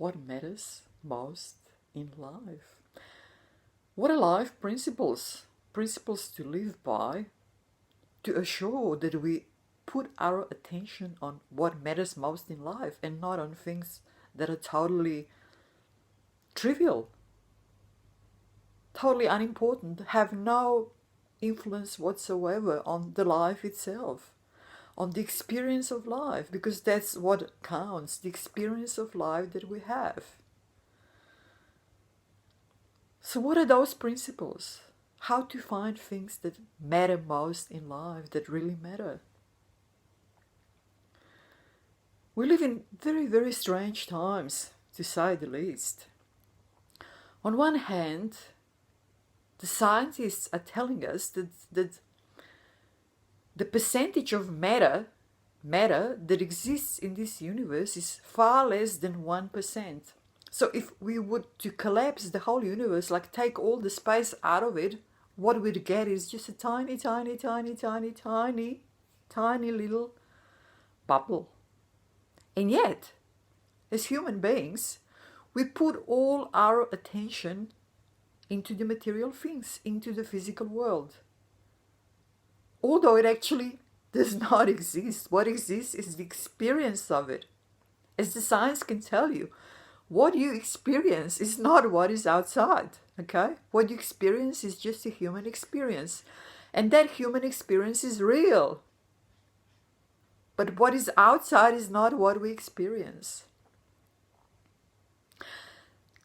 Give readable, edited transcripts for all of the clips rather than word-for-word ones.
what matters most in life. What are life principles? Principles to live by, to assure that we put our attention on what matters most in life and not on things that are totally trivial, totally unimportant, have no influence whatsoever on the life itself, on the experience of life, because that's what counts, the experience of life that we have. So what are those principles? How to find things that matter most in life, that really matter? We live in very, very strange times, to say the least. On one hand, the scientists are telling us that the percentage of matter that exists in this universe is far less than 1%. So if we would to collapse the whole universe, like take all the space out of it, what we'd get is just a tiny, tiny, tiny, tiny, tiny, tiny little bubble. And yet, as human beings, we put all our attention into the material things, into the physical world. Although it actually does not exist. What exists is the experience of it. As the science can tell you, what you experience is not what is outside, okay? What you experience is just a human experience. And that human experience is real. But what is outside is not what we experience.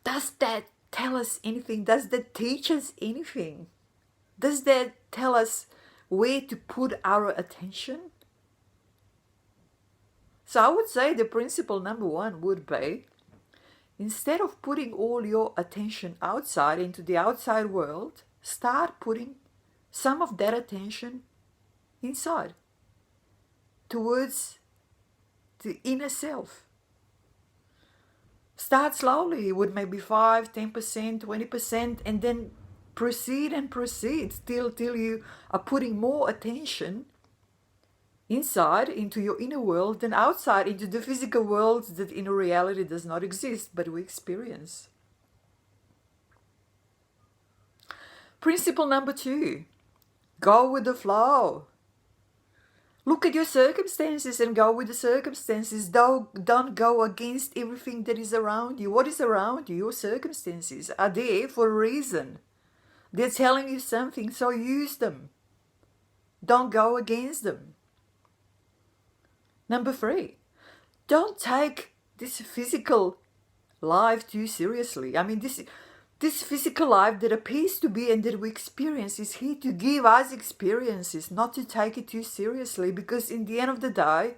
Does that tell us anything? Does that teach us anything? Does that tell us where to put our attention? So I would say the principle number one would be, instead of putting all your attention outside into the outside world, start putting some of that attention inside, towards the inner self. Start slowly with maybe 5, 10%, 20%, and then proceed till you are putting more attention inside into your inner world than outside into the physical world that in reality does not exist, but we experience. Principle number 2, go with the flow. Look at your circumstances and go with the circumstances. Don't go against everything that is around you. What is around you? Your circumstances are there for a reason. They're telling you something, so use them. Don't go against them. Number 3, don't take this physical life too seriously. I mean, this physical life that appears to be and that we experience is here to give us experiences, not to take it too seriously, because in the end of the day,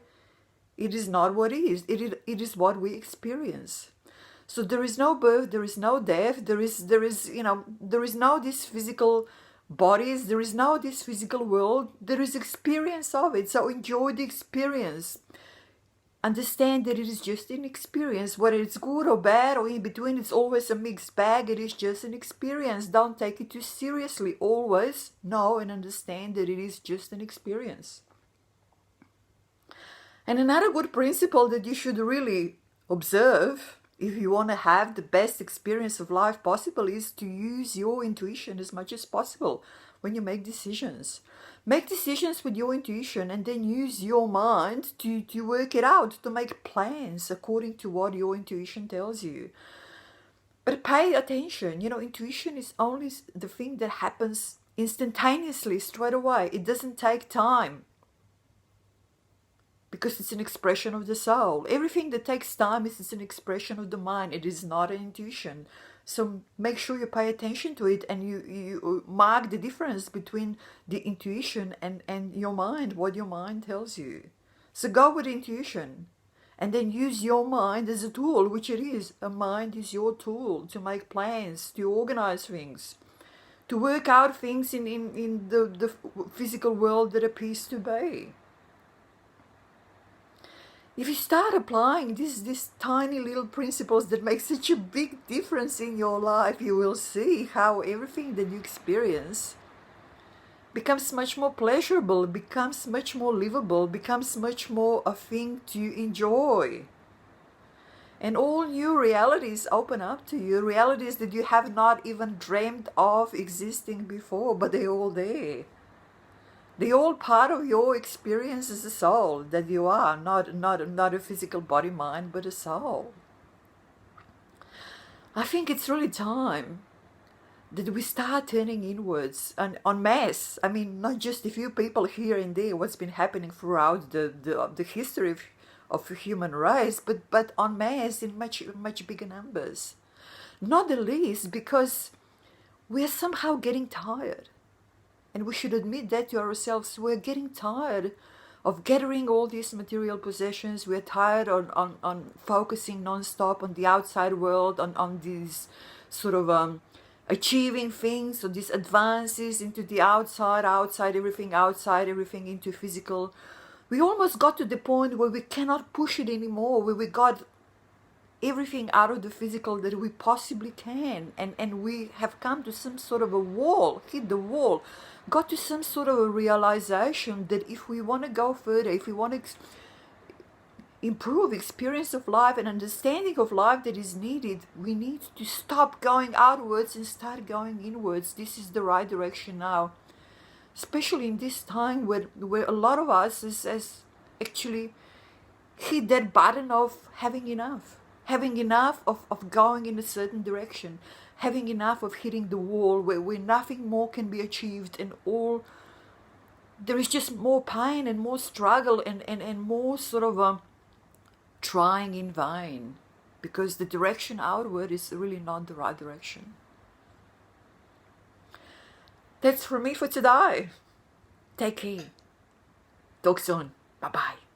it is not what it is. It is what we experience. So there is no birth, there is no death, there is no this physical bodies, there is no this physical world, there is experience of it. So enjoy the experience. Understand that it is just an experience, whether it's good or bad or in between, it's always a mixed bag. It is just an experience. Don't take it too seriously. Always know and understand that it is just an experience. And another good principle that you should really observe if you want to have the best experience of life possible is to use your intuition as much as possible when you make decisions. Make decisions with your intuition and then use your mind to work it out, to make plans according to what your intuition tells you. But pay attention. Intuition is only the thing that happens instantaneously, straight away. It doesn't take time because it's an expression of the soul. Everything that takes time is an expression of the mind. It is not an intuition. So make sure you pay attention to it and you mark the difference between the intuition and your mind, what your mind tells you. So go with intuition and then use your mind as a tool, which it is. A mind is your tool to make plans, to organize things, to work out things in the physical world that appears to be. If you start applying these tiny little principles that make such a big difference in your life, you will see how everything that you experience becomes much more pleasurable, becomes much more livable, becomes much more a thing to enjoy. And all new realities open up to you, realities that you have not even dreamed of existing before, but they're all there. They're all part of your experience as a soul that you are, not a physical body, mind, but a soul. I think it's really time that we start turning inwards and en masse. I mean, not just a few people here and there, what's been happening throughout the history of the human race, but en masse in much bigger numbers. Not the least because we are somehow getting tired. And we should admit that to ourselves. We're getting tired of gathering all these material possessions. We're tired on focusing non-stop on the outside world, on these sort of achieving things, on these advances into the outside everything into physical. We almost got to the point where we cannot push it anymore, where we got everything out of the physical that we possibly can, and we have come to some sort of a wall, hit the wall, got to some sort of a realization that if we want to go further, if we want to improve experience of life and understanding of life that is needed, we need to stop going outwards and start going inwards. This is the right direction now, especially in this time where a lot of us has actually hit that button of having enough of going in a certain direction, having enough of hitting the wall where nothing more can be achieved, and all there is just more pain and more struggle and more sort of trying in vain, because the direction outward is really not the right direction. That's from me for today. Take care. Talk soon. Bye-bye.